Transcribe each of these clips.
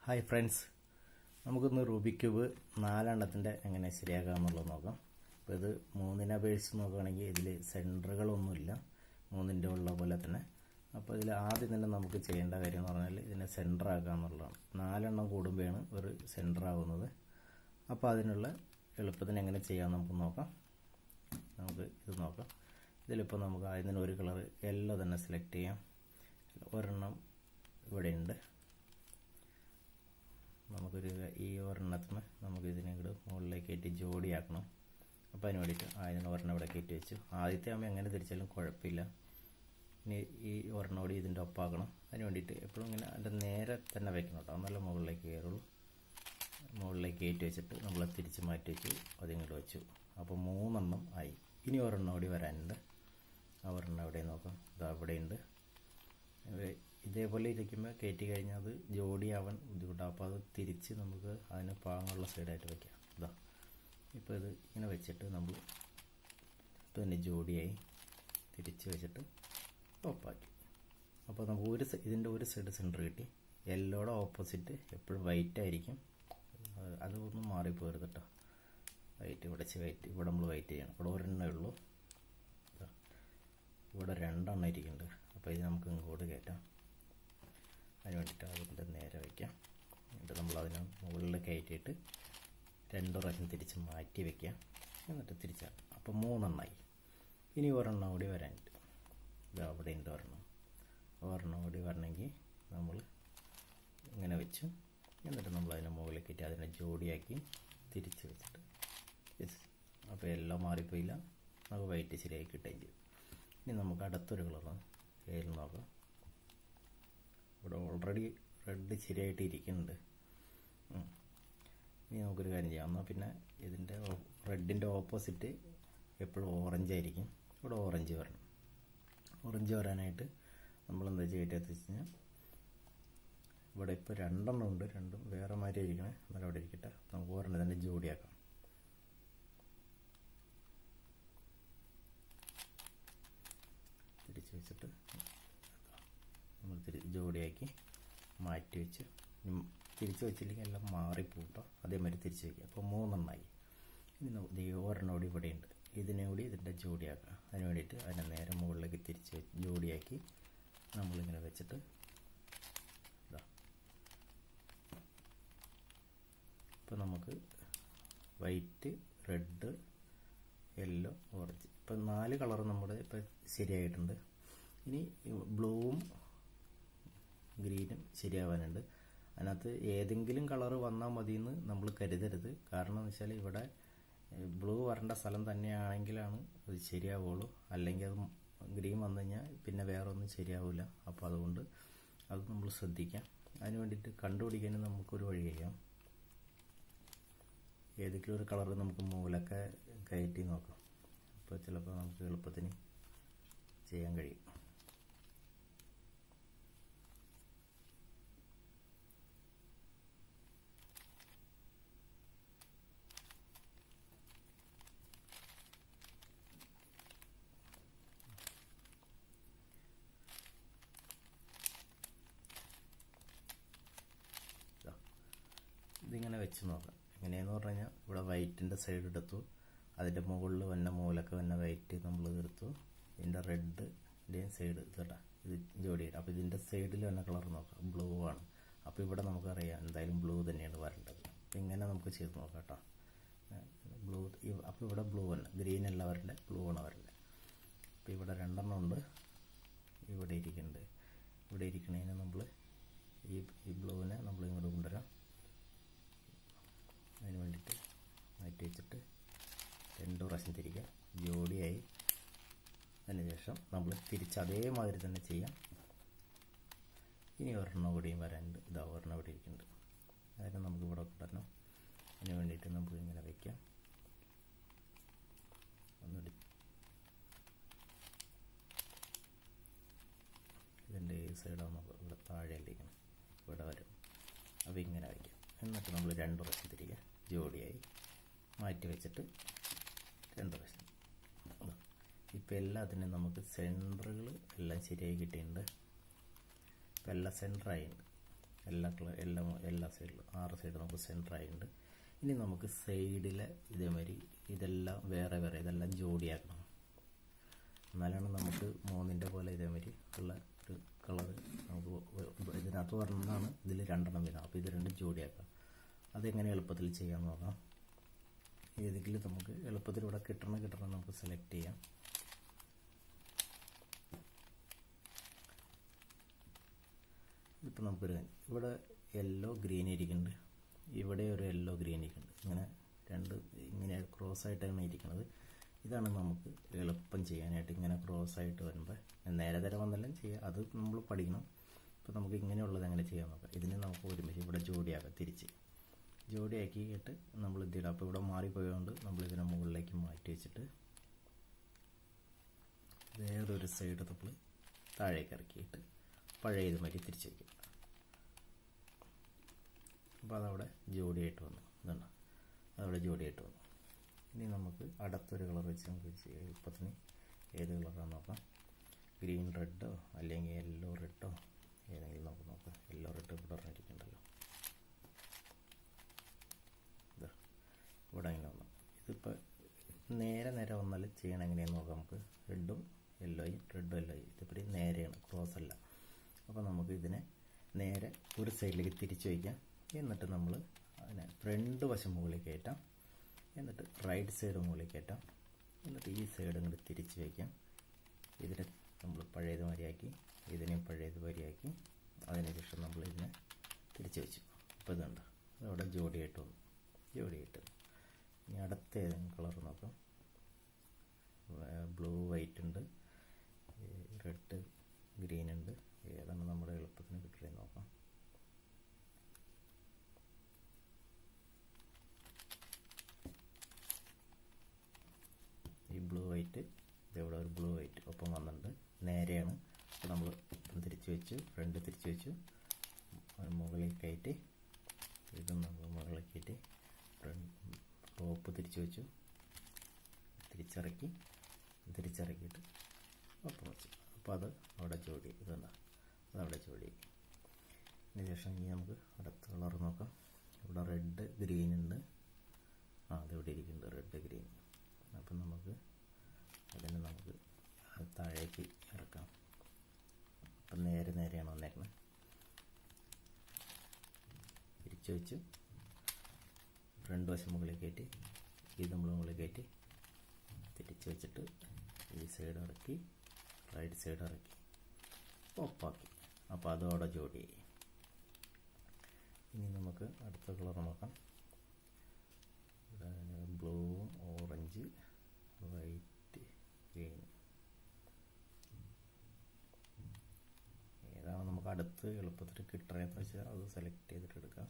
Hi friends, നമുക്കിന്ന് Rubik cube 4 എങ്ങനെ ശരിയാക്കാമെന്നുള്ളത് നോക്കാം. അപ്പോൾ ഇത് 3 അപേക്ഷിച്ച് നോക്കുകയാണെങ്കിൽ ഇതിൽ സെൻറ്ററുകളൊന്നുമില്ല, 3 ഉള്ള പോലെ തന്നെ. അപ്പോൾ ഇതിൽ ആദ്യം തന്നെ നമുക്ക് ചെയ്യേണ്ട കാര്യം എന്ന് പറഞ്ഞാൽ ഇതിനെ സെൻറ്റർ ആക്കുക എന്നുള്ളതാണ്. 4 കൂടുമ്പോഴാണ് ഒരു സെൻറ്റർ ആവുന്നത്. അപ്പോൾ അതിനുള്ള എളുപ്പത്തിന് എങ്ങനെ ചെയ്യാമെന്ന് നമുക്ക് നോക്കാം. നമുക്ക് ഇത് നോക്കാം. ഇതിലിപ്പോൾ നമുക്ക് ആദ്യം ഒരു കളർ യെല്ലോ തന്നെ സെലക്ട് ചെയ്യാം. ഒരെണ്ണം ഇവിടെ ഉണ്ട്. ഈ ഒരെണ്ണത്തിന് നമുക്ക് ഇതിനെ കൂടെ മുകളിലേക്ക് കയറ്റി ജോഡിയാക്കണം. അപ്പോൾ അതിന് വേണ്ടിയിട്ട് ആദ്യം ഒരെണ്ണം ഇവിടെ കയറ്റി വെച്ചു. ആദ്യത്തെ ആകുമ്പോൾ എങ്ങനെ തിരിച്ചാലും കുഴപ്പമില്ല. ഇനി ഈ ഒരെണ്ണം കൂടി ഇതിൻ്റെ ഒപ്പാക്കണം. അതിന് വേണ്ടിയിട്ട് എപ്പോഴും ഇങ്ങനെ അതിൻ്റെ നേരെ തന്നെ വെക്കണം കേട്ടോ, നല്ല മുകളിലേക്ക് കയറുള്ളൂ. മുകളിലേക്ക് കയറ്റി വെച്ചിട്ട് നമ്മൾ തിരിച്ച് മാറ്റി വെച്ചു, അതിങ്ങോട്ട് വെച്ചു. അപ്പോൾ 3 ആയി. ഇനി ഒരെണ്ണം കൂടി വരാനുണ്ട്. ആ ഒരെണ്ണം എവിടെ നോക്കാം, ഇത് അവിടെയുണ്ട്. ഇതേപോലെ ഇരിക്കുമ്പോൾ കയറ്റി കഴിഞ്ഞാൽ അത് ജോഡിയാവാൻ ബുദ്ധിമുട്ടാണ്. അപ്പോൾ അത് തിരിച്ച് നമുക്ക് അതിന് പാങ്ങുള്ള സൈഡായിട്ട് വയ്ക്കാം. ഇതാ ഇപ്പോൾ ഇത് ഇങ്ങനെ വെച്ചിട്ട് നമ്മൾ തന്നെ ജോഡിയായി തിരിച്ച് വെച്ചിട്ട് ടോപ്പാക്കി. അപ്പോൾ നമുക്ക് ഇതിൻ്റെ ഒരു സൈഡ് സെൻറ്റർ കിട്ടി. യെല്ലോയുടെ ഓപ്പോസിറ്റ് എപ്പോഴും വൈറ്റ് ആയിരിക്കും, അതൊന്നും മാറിപ്പോരുത് കേട്ടോ. ഇവിടെ നമ്മൾ വൈറ്റ് ചെയ്യണം. ഇവിടെ ഒരെണ്ണേ ഉള്ളൂ, ഇവിടെ 2 ഇരിക്കുന്നുണ്ട്. അപ്പോൾ ഇത് നമുക്ക് ഇങ്ങോട്ട് കയറ്റാം. അതിന് വേണ്ടിയിട്ട് അതിൻ്റെ നേരെ വയ്ക്കാം. എന്നിട്ട് നമ്മൾ അതിന് മുകളിൽ കയറ്റിയിട്ട് 2 പ്രാവശ്യം തിരിച്ച് മാറ്റി വയ്ക്കാം. എന്നിട്ട് തിരിച്ചാൽ അപ്പോൾ 3 ആയി. ഇനി ഒരെണ്ണം കൂടി വരാനുണ്ട്. ഇത് അവിടെ ഉണ്ട് ഒരെണ്ണം കൂടി വരണമെങ്കിൽ നമ്മൾ ഇങ്ങനെ വെച്ചു. എന്നിട്ട് നമ്മൾ അതിനെ മുകളിൽ കയറ്റി അതിനെ ജോഡിയാക്കി തിരിച്ച് വെച്ചിട്ട് അപ്പോൾ എല്ലാം മാറിപ്പോയില്ല, നമുക്ക് വൈറ്റ് ശരിയായി കിട്ടുകയും ചെയ്യും. ഇനി നമുക്ക് അടുത്തൊരു കളറാണ് ഏതിൽ നോക്കാം. ഇവിടെ ഓൾറെഡി റെഡ് ശരിയായിട്ട് ഇരിക്കുന്നുണ്ട്. ഇനി നമുക്കൊരു കാര്യം ചെയ്യാം. എന്നാൽ പിന്നെ ഇതിൻ്റെ റെഡിൻ്റെ ഓപ്പോസിറ്റ് എപ്പോഴും ഓറഞ്ച് ആയിരിക്കും. ഇവിടെ ഓറഞ്ച് വരണം. ഓറഞ്ച് വരാനായിട്ട് നമ്മളെന്താ ചെയ്യേണ്ടതെന്ന് വെച്ച് കഴിഞ്ഞാൽ ഇവിടെ ഇപ്പോൾ 2 ഉണ്ട്. 2 വേറെ മാതിരി ഇരിക്കണേ, എന്നാലും അവിടെ ഇരിക്കട്ടെ. നമുക്ക് ഒരെണ്ണം തന്നെ ജോഡിയാക്കാം. തിരിച്ച് വെച്ചിട്ട് നമ്മൾ ജോഡിയാക്കി മാറ്റി വെച്ച്, തിരിച്ച് വെച്ചില്ലെങ്കിൽ എല്ലാം മാറിപ്പോട്ടോ. അതേമാതിരി തിരിച്ച് വയ്ക്കുക. അപ്പോൾ 3 ആയി. ഇനി ഒരെണ്ണം കൂടി ഇവിടെയുണ്ട്. ഇതിനെ കൂടി ഇതിൻ്റെ ജോഡിയാക്കുക. അതിന് വേണ്ടിയിട്ട് അതിനെ നേരെ മുകളിലേക്ക് തിരിച്ച് ജോഡിയാക്കി നമ്മളിങ്ങനെ വെച്ചിട്ട് ഇതാ. ഇപ്പോൾ നമുക്ക് വൈറ്റ്, റെഡ്, യെല്ലോ, ഓറഞ്ച്, ഇപ്പോൾ 4 കളർ നമ്മുടെ ഇപ്പോൾ ശരിയായിട്ടുണ്ട്. ഇനി ബ്ലൂവും ഗ്രീനും ശരിയാവാനുണ്ട്. അതിനകത്ത് ഏതെങ്കിലും കളർ വന്നാൽ മതിയെന്ന് നമ്മൾ കരുതരുത്. കാരണം എന്ന് വെച്ചാൽ ഇവിടെ ബ്ലൂ വരേണ്ട സ്ഥലം തന്നെയാണെങ്കിലാണ് അത് ശരിയാവുള്ളൂ. അല്ലെങ്കിൽ അത് ഗ്രീൻ വന്നു കഴിഞ്ഞാൽ പിന്നെ വേറെ ഒന്നും ശരിയാവില്ല. അപ്പോൾ അതുകൊണ്ട് അത് നമ്മൾ ശ്രദ്ധിക്കാം. അതിന് വേണ്ടിയിട്ട് കണ്ടുപിടിക്കാൻ നമുക്കൊരു വഴി ചെയ്യാം. ഏതെങ്കിലും ഒരു കളർ നമുക്ക് മൂലൊക്കെ കയറ്റി നോക്കാം. അപ്പോൾ ചിലപ്പോൾ നമുക്ക് എളുപ്പത്തിന് ചെയ്യാൻ കഴിയും. ഇതിങ്ങനെ വെച്ച് നോക്കാം. എങ്ങനെയെന്ന് പറഞ്ഞു കഴിഞ്ഞാൽ ഇവിടെ വൈറ്റിൻ്റെ സൈഡ് എടുത്തു, അതിൻ്റെ മുകളിൽ വന്ന മൂലക്ക് വന്ന വൈറ്റ് നമ്മൾ എടുത്തു, ഇതിൻ്റെ റെഡിൻ്റെയും സൈഡ് കേട്ടോ, ഇത് ജോഡിയിട്ട്. അപ്പോൾ ഇതിൻ്റെ സൈഡിൽ വന്ന കളർ നോക്കാം, ബ്ലൂ ആണ്. അപ്പോൾ ഇവിടെ നമുക്കറിയാം എന്തായാലും ബ്ലൂ തന്നെയാണ് വരേണ്ടത്. ഇങ്ങനെ നമുക്ക് ചെയ്ത് നോക്കാം കേട്ടോ. ബ്ലൂ, അപ്പോൾ ഇവിടെ ബ്ലൂ ആണ്, ഗ്രീൻ അല്ല വരേണ്ടത്, ബ്ലൂ ആണ് വരേണ്ടത്. അപ്പോൾ ഇവിടെ 2 ഉണ്ട്. ഇവിടെ ഇരിക്കുന്നുണ്ട്. ഇവിടെ ഇരിക്കണതിന് നമ്മൾ ഈ ബ്ലൂവിനെ നമ്മൾ ഇങ്ങോട്ട് കൊണ്ടുവരാം. അതിന് വേണ്ടിയിട്ട് മാറ്റി വെച്ചിട്ട് 2 പ്രാവശ്യം തിരിക്കുക, ജോഡിയായി. അതിനുശേഷം നമ്മൾ തിരിച്ച് അതേമാതിരി തന്നെ ചെയ്യാം. ഇനി ഒരെണ്ണം കൂടിയും വരാനുണ്ട്. ഇതാ ഒരെണ്ണം ഇവിടെ ഇരിക്കുന്നുണ്ട്. അതിന് നമുക്ക് ഇവിടെ കൊണ്ടുവരണം. അതിന് വേണ്ടിയിട്ട് നമുക്ക് ഇങ്ങനെ വയ്ക്കാം. ഒന്നുകൂടി ഇതിൻ്റെ ഈ സൈഡാണ് ഇവിടെ താഴെയല്ലിരിക്കണം, ഇവിടെ വരും. അപ്പോൾ ഇങ്ങനെ വയ്ക്കാം. എന്നിട്ട് നമ്മൾ 2 പ്രാവശ്യം തിരിക്കുക, ജോഡിയായി മാറ്റി വെച്ചിട്ട് 2 പ്രാവശ്യം. ഇപ്പോൾ എല്ലാത്തിനും നമുക്ക് സെൻറ്ററുകൾ എല്ലാം ശരിയായി കിട്ടിയിട്ടുണ്ട്. ഇപ്പോൾ എല്ലാം സെൻറ്ററായിട്ടുണ്ട്. എല്ലാ സൈഡിലും 6 സൈഡ് നമുക്ക് സെൻറ്റർ ആയിട്ടുണ്ട്. ഇനി നമുക്ക് സൈഡിലെ ഇതേമാതിരി ഇതെല്ലാം വേറെ ഇതെല്ലാം ജോഡിയാക്കണം. എന്നാലാണ് നമുക്ക് 3ൻ്റെ പോലെ ഇതേമാതിരി ഉള്ള ഒരു കളറ് നമുക്ക് ഇതിനകത്ത് പറഞ്ഞതാണ് ഇതിൽ 2 വരുന്നത്. അപ്പോൾ ഇത് 2 ജോഡിയാക്കാം. അതെങ്ങനെ എളുപ്പത്തിൽ ചെയ്യാൻ നോക്കാം. ഏതെങ്കിലും നമുക്ക് എളുപ്പത്തിൽ ഇവിടെ കിട്ടണം നമുക്ക് സെലക്ട് ചെയ്യാം. ഇപ്പം നമുക്കൊരു ഇവിടെ യെല്ലോ ഗ്രീൻ ഇരിക്കുന്നുണ്ട്, ഇവിടെ ഒരു യെല്ലോ ഗ്രീൻ ഇരിക്കുന്നുണ്ട്. ഇങ്ങനെ ക്രോസ് ആയിട്ടാണ് ഇരിക്കുന്നത്. ഇതാണ് നമുക്ക് എളുപ്പം ചെയ്യാനായിട്ട്. ഇങ്ങനെ ക്രോസ് ആയിട്ട് വരുമ്പോൾ നേരെ വന്നെല്ലാം ചെയ്യാം, അത് നമ്മൾ പഠിക്കണം. ഇപ്പോൾ നമുക്ക് ഇങ്ങനെയുള്ളത് എങ്ങനെ ചെയ്യാൻ നോക്കാം. ഇതിനെ നമുക്ക് ഒരുമിച്ച് ഇവിടെ ജോഡിയാക്കാം. തിരിച്ച് ജോഡിയാക്കിയിട്ട് നമ്മൾ ഇതിടാം. അപ്പോൾ ഇവിടെ മാറിപ്പോയതുകൊണ്ട് നമ്മളിതിനെ മുകളിലേക്ക് മാറ്റി വെച്ചിട്ട് വേറൊരു സൈഡ് നമ്മൾ താഴേക്ക് ഇറക്കിയിട്ട് പഴയത് മാറ്റി തിരിച്ച് വയ്ക്കുക. അപ്പോൾ അതവിടെ ജോഡിയായിട്ട് വന്നു. ഇതുണ്ട്, അതവിടെ ജോഡിയായിട്ട് വന്നു. ഇനി നമുക്ക് അടുത്തൊരു കളർ വെച്ച് നമുക്ക് എളുപ്പത്തിന് ഏത് കളറാണെന്ന് നോക്കാം. ഗ്രീൻ റെഡോ അല്ലെങ്കിൽ യെല്ലോ റെഡോ ഏതെങ്കിലും നമുക്ക് നോക്കാം. യെല്ലോ റെഡ് ഇവിടെ പറഞ്ഞിരിക്കുന്നുണ്ടല്ലോ, ഇവിടെ അങ്ങനെ വന്നു. ഇതിപ്പോൾ നേരെ വന്നാൽ ചെയ്യണം എങ്ങനെയാണെന്ന് നോക്കാം. നമുക്ക് റെഡും യെല്ലോയും ഇതിപ്പോൾ നേരെയാണ്, ക്രോസ് അല്ല. അപ്പോൾ നമുക്ക് ഇതിനെ നേരെ ഒരു സൈഡിലേക്ക് തിരിച്ചു വയ്ക്കാം. എന്നിട്ട് നമ്മൾ അതിനെ ഫ്രണ്ട് വശം മുകളിലേക്ക് കയറ്റാം. എന്നിട്ട് റൈറ്റ് സൈഡ് മുകളിലേക്ക് കയറ്റാം. എന്നിട്ട് ഈ സൈഡ് ഇങ്ങോട്ട് തിരിച്ച് വയ്ക്കാം. ഇതിനെ നമ്മൾ പഴയത് മാതിരിയാക്കി, ഇതിനെയും പഴയത് മാതിരിയാക്കി. അതിനുശേഷം നമ്മൾ ഇതിനെ തിരിച്ച് വെച്ചു. അപ്പോൾ ഇതുണ്ട്, അതവിടെ ജോഡിയായിട്ട് വന്നു. ഇനി അടുത്ത ഏതെങ്കിലും കളർ നോക്കാം. ബ്ലൂ വൈറ്റ് ഉണ്ട്, റെഡ് ഗ്രീൻ ഉണ്ട്. ഏതാണ് നമ്മുടെ എളുപ്പത്തിന് കിട്ടുന്നത് നോക്കാം. ഈ ബ്ലൂ വൈറ്റ്, ഇതെവിടെ ഒരു ബ്ലൂ വൈറ്റ് ഒപ്പം വന്നിട്ടുണ്ട്, നേരെയാണ്. അപ്പോൾ നമ്മൾ തിരിച്ച് വെച്ചു, ഫ്രണ്ട് തിരിച്ച് വെച്ചു, മുകളിൽ കയറ്റി, ഇതും നമ്മൾ മുകളിൽ കയറ്റി, ടോപ്പ് തിരിച്ച് വെച്ചു, തിരിച്ചിറക്കിയിട്ട് ഒപ്പം വെച്ചു. അപ്പോൾ അത് അവിടെ ജോഡി, അതവിടെ ജോഡി. അതിന് ശേഷം ഇനി നമുക്ക് അടുത്ത കളർ നോക്കാം. ഇവിടെ റെഡ് ഗ്രീൻ ഉണ്ട്. അതിവിടെ ഇരിക്കുന്നുണ്ട് റെഡ് ഗ്രീൻ. അപ്പം നമുക്ക് അതിനെ നമുക്ക് താഴേക്ക് ഇറക്കാം. അപ്പം നേരെയാണ് വന്നേക്കുന്നത്. തിരിച്ച് വെച്ച് ഫ്രണ്ട് വശം മുകളിൽ കയറ്റി, ഇത് നമ്മൾ മുകളിൽ കയറ്റി തിരിച്ച് വെച്ചിട്ട് ഈ സൈഡ് ഇറക്കി, റൈറ്റ് സൈഡ് ഇറക്കി, ഒപ്പാക്കി. അപ്പോൾ അതോടെ ജോഡി. ഇനി നമുക്ക് അടുത്ത കളർ നോക്കാം. ബ്ലൂവും ഓറഞ്ച് വൈറ്റ് ഗ്രീൻ ഏതാണ് നമുക്ക് അടുത്ത് എളുപ്പത്തിൽ കിട്ടണമെന്ന് വെച്ചാൽ അത് സെലക്ട് ചെയ്തിട്ട് എടുക്കാം.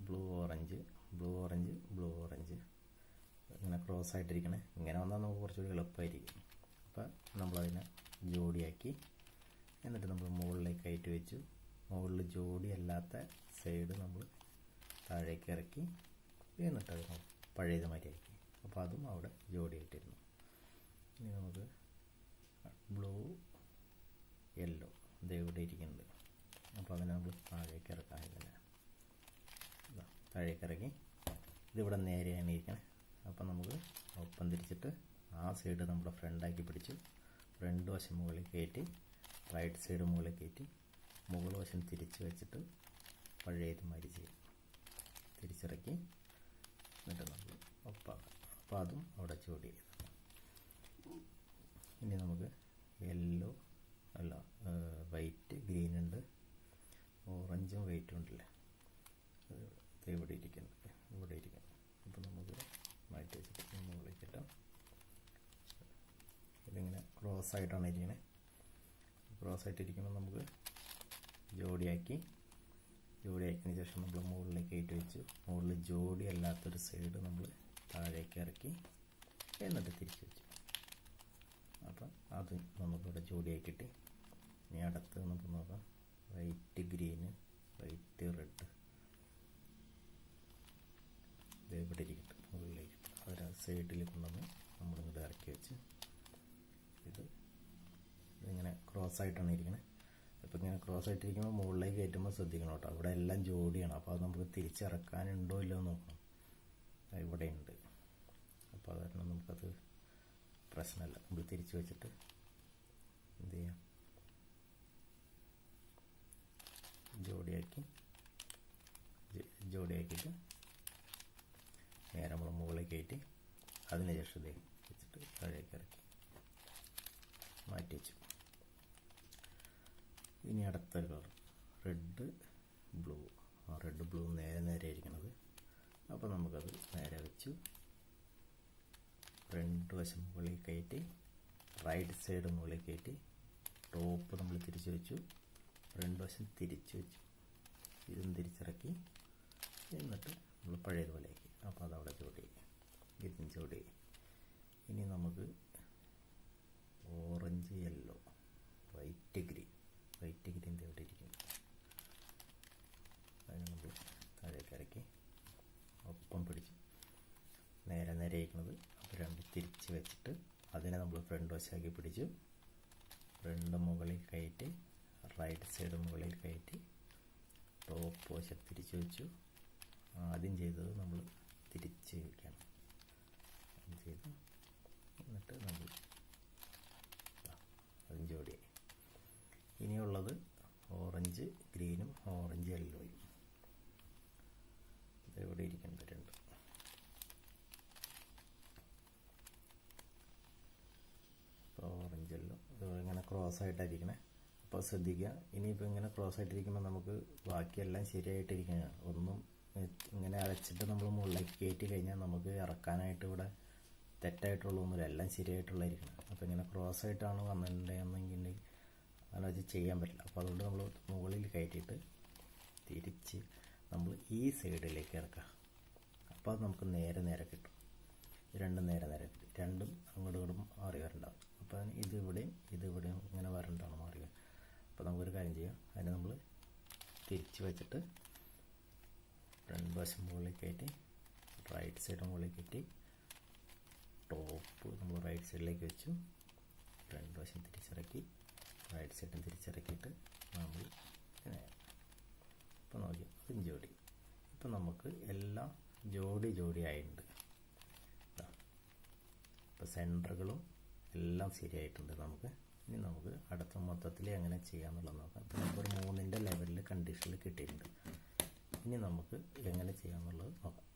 ബ്ലൂ ഓറഞ്ച് ഇങ്ങനെ ക്രോസ് ആയിട്ടിരിക്കണേ. ഇങ്ങനെ വന്നാൽ നമുക്ക് കുറച്ചുകൂടി എളുപ്പമായിരിക്കും. അപ്പം നമ്മളതിനെ ജോഡിയാക്കി, എന്നിട്ട് നമ്മൾ മുകളിലേക്ക് കയറ്റി വെച്ചു. മുകളിൽ ജോഡി അല്ലാത്ത സൈഡ് നമ്മൾ താഴേക്ക് ഇറക്കി, എന്നിട്ട് അത് പഴയത് മാതിരിയാക്കി. അപ്പോൾ അതും അവിടെ ജോഡിയായിട്ടിരുന്നു. ഇനി നമുക്ക് ബ്ലൂ യെല്ലോ ഇവിടെ ഇരിക്കുന്നുണ്ട്. അപ്പോൾ അതിനെ നമ്മൾ താഴേക്ക് ഇറക്കാൻ താഴേക്ക് ഇറക്കി, ഇതിവിടെ നേരെയാണ് ഇരിക്കണേ. അപ്പം നമുക്ക് ഒപ്പം തിരിച്ചിട്ട് ആ സൈഡ് നമ്മുടെ ഫ്രണ്ടാക്കി പിടിച്ചു, ഫ്രണ്ട് വശം മുകളിൽ കയറ്റി, റൈറ്റ് സൈഡ് മുകളിൽ കയറ്റി, മുകൾ വശം തിരിച്ച് വെച്ചിട്ട് പഴയത് മാതിരി ചെയ്യും. തിരിച്ചിറക്കി എന്നിട്ട് നമ്മൾ ഒപ്പാക്കാം. അപ്പോൾ അതും അവിടെ ജോഡി ചെയ്തു. ഇനി നമുക്ക് വൈറ്റ് ഗ്രീൻ ഉണ്ട്, ഓറഞ്ചും വൈറ്റും ഉണ്ടല്ലേ, ഇവിടെ ഇരിക്കുന്നു. അപ്പോൾ നമുക്ക് മാറ്റി വെച്ചിട്ട് മുകളിൽ കിട്ടാം. ഇതിങ്ങനെ ക്രോസ് ആയിട്ടാണ് ഇരിക്കണേ. ക്രോസ് ആയിട്ടിരിക്കുമ്പോൾ നമുക്ക് ജോഡിയാക്കിയതിന് ശേഷം നമ്മൾ മുകളിലേക്ക് കയറ്റി വെച്ചു. മുകളിൽ ജോഡി അല്ലാത്തൊരു സൈഡ് നമ്മൾ താഴേക്ക് ഇറക്കി, എന്നിട്ട് തിരിച്ച് വെച്ചു. അപ്പം അത് നമുക്കിവിടെ ജോഡിയാക്കി കിട്ടി. ഇനി അടുത്ത് നമുക്ക് നോക്കാം. വൈറ്റ് ഗ്രീന്, വൈറ്റ് റെഡ് ഇവിടെ ഇരിക്കട്ടെ. മുകളിലേക്ക് ഒരു സൈഡിൽ കൊണ്ടുവന്ന് നമ്മളിങ്ങോട്ട് ഇറക്കി വെച്ച് ഇതിങ്ങനെ ക്രോസ് ക്രോസ് ആയിട്ടാണ് ഇരിക്കുന്നത്. അപ്പോൾ ഇങ്ങനെ ക്രോസ് ആയിട്ടിരിക്കുമ്പോൾ മുകളിലേക്ക് കയറ്റുമ്പോൾ ശ്രദ്ധിക്കണം കേട്ടോ. അവിടെ എല്ലാം ജോഡിയാണ്. അപ്പോൾ അത് നമുക്ക് തിരിച്ചിറക്കാനുണ്ടോ ഇല്ലയോ എന്ന് നോക്കണം. ഇവിടെ ഉണ്ട്. അപ്പോൾ അത് കാരണം നമുക്കത് പ്രശ്നമല്ല. നമ്മൾ തിരിച്ച് വെച്ചിട്ട് എന്ത് ചെയ്യാം, ജോഡിയാക്കിയിട്ട് നേരെ നമ്മൾ മുകളിലേക്ക് കയറ്റി അതിന് ശേഷം ഇതേ വെച്ചിട്ട് താഴേക്ക് ഇറക്കി മാറ്റി വെച്ചു. ഇനി അടുത്ത കളർ റെഡ് ബ്ലൂ നേരെ ഇരിക്കണത്. അപ്പോൾ നമുക്കത് നേരെ വെച്ചു ഫ്രണ്ട് വശം മുകളിൽ കയറ്റി റൈറ്റ് സൈഡ് മുകളിൽ കയറ്റി ടോപ്പ് നമ്മൾ തിരിച്ചു വെച്ചു, ഫ്രണ്ട് വശം തിരിച്ചു വെച്ചു, ഇതും തിരിച്ചിറക്കി എന്നിട്ട് നമ്മൾ പഴയതുപോലെയാക്കി. അപ്പോൾ അതവിടെ ജോഡി, ഇതും ജോഡി. ഇനി നമുക്ക് ഓറഞ്ച് യെല്ലോ വൈറ്റ് ഗ്രീൻ എവിടെ ഇരിക്കുന്നു അതിന് നമ്മൾ താഴേക്ക് ഇറക്കി ഒപ്പം പിടിച്ചു നേരെ ഇരിക്കുന്നത്. അപ്പോൾ രണ്ട് തിരിച്ച് വെച്ചിട്ട് അതിനെ നമ്മൾ ഫ്രണ്ട് വശമാക്കി പിടിച്ചു, ഫ്രണ്ട് മുകളിൽ കയറ്റി റൈറ്റ് സൈഡ് മുകളിൽ കയറ്റി ടോപ്പ് വശം തിരിച്ചു വെച്ചു. ആദ്യം ചെയ്തത് നമ്മൾ തിരിച്ച് വയ്ക്കണം ചെയ്തു, എന്നിട്ട് നമ്മൾ അതും ജോഡിയായി. ഇനിയുള്ളത് ഓറഞ്ച് ഗ്രീനും ഓറഞ്ച് യെല്ലോയും. ഇതെവിടെ ഇരിക്കുന്നത് രണ്ട്. ഇപ്പോൾ ഓറഞ്ച് യെല്ലോ ഇങ്ങനെ ക്രോസ് ആയിട്ടായിരിക്കണേ. അപ്പോൾ ശ്രദ്ധിക്കുക, ഇനിയിപ്പോൾ ഇങ്ങനെ ക്രോസ് ആയിട്ടിരിക്കുമ്പോൾ നമുക്ക് ബാക്കിയെല്ലാം ശരിയായിട്ടിരിക്കുകയാണ്. ഒന്നും ഇങ്ങനെ അരച്ചിട്ട് നമ്മൾ മുകളിലേക്ക് കയറ്റി കഴിഞ്ഞാൽ നമുക്ക് ഇറക്കാനായിട്ട് ഇവിടെ തെറ്റായിട്ടുള്ളതൊന്നുമില്ല, എല്ലാം ശരിയായിട്ടുള്ളതായിരിക്കണം. അപ്പോൾ ഇങ്ങനെ ക്രോസ് ആയിട്ടാണ് വന്നിട്ടുണ്ടെങ്കിൽ അങ്ങനെ വെച്ച് ചെയ്യാൻ പറ്റില്ല. അപ്പോൾ അതുകൊണ്ട് നമ്മൾ മുകളിൽ കയറ്റിയിട്ട് തിരിച്ച് നമ്മൾ ഈ സൈഡിലേക്ക് ഇറക്കുക. അപ്പോൾ അത് നമുക്ക് നേരെ കിട്ടും. രണ്ടും നേരെ കിട്ടും. രണ്ടും അങ്ങോട്ടും ഇങ്ങോട്ടും മാറി വരണ്ടാവും. അപ്പോൾ ഇതിവിടെയും ഇങ്ങനെ വരണ്ടാണ് മാറി. അപ്പോൾ നമുക്കൊരു കാര്യം ചെയ്യാം, അതിന് നമ്മൾ തിരിച്ച് വെച്ചിട്ട് ഫ്രണ്ട് വശം മുകളിൽ കയറ്റി റൈറ്റ് സൈഡ് മുകളിൽ കയറ്റി ടോപ്പ് നമ്മൾ റൈറ്റ് സൈഡിലേക്ക് വെച്ചു, ഫ്രണ്ട് വശം തിരിച്ചിറക്കി റൈറ്റ് സൈഡും തിരിച്ചിറക്കിയിട്ട് നമ്മൾ ഇപ്പോൾ നോക്കി അതും ജോഡി. ഇപ്പം നമുക്ക് എല്ലാം ജോഡി ആയിട്ടുണ്ട്. ഇപ്പോൾ സെൻറ്ററുകളും എല്ലാം ശരിയായിട്ടുണ്ട്. ഇനി നമുക്ക് അടുത്ത മൊത്തത്തിൽ എങ്ങനെ ചെയ്യാമെന്നുള്ളത് നോക്കാം. ഇപ്പോൾ നമുക്കൊരു 3ൻ്റെ ലെവലിൽ കണ്ടീഷനിൽ കിട്ടിയിട്ടുണ്ട്. ഇനി നമുക്ക് എങ്ങനെ ചെയ്യാമെന്നുള്ളത് നോക്കാം.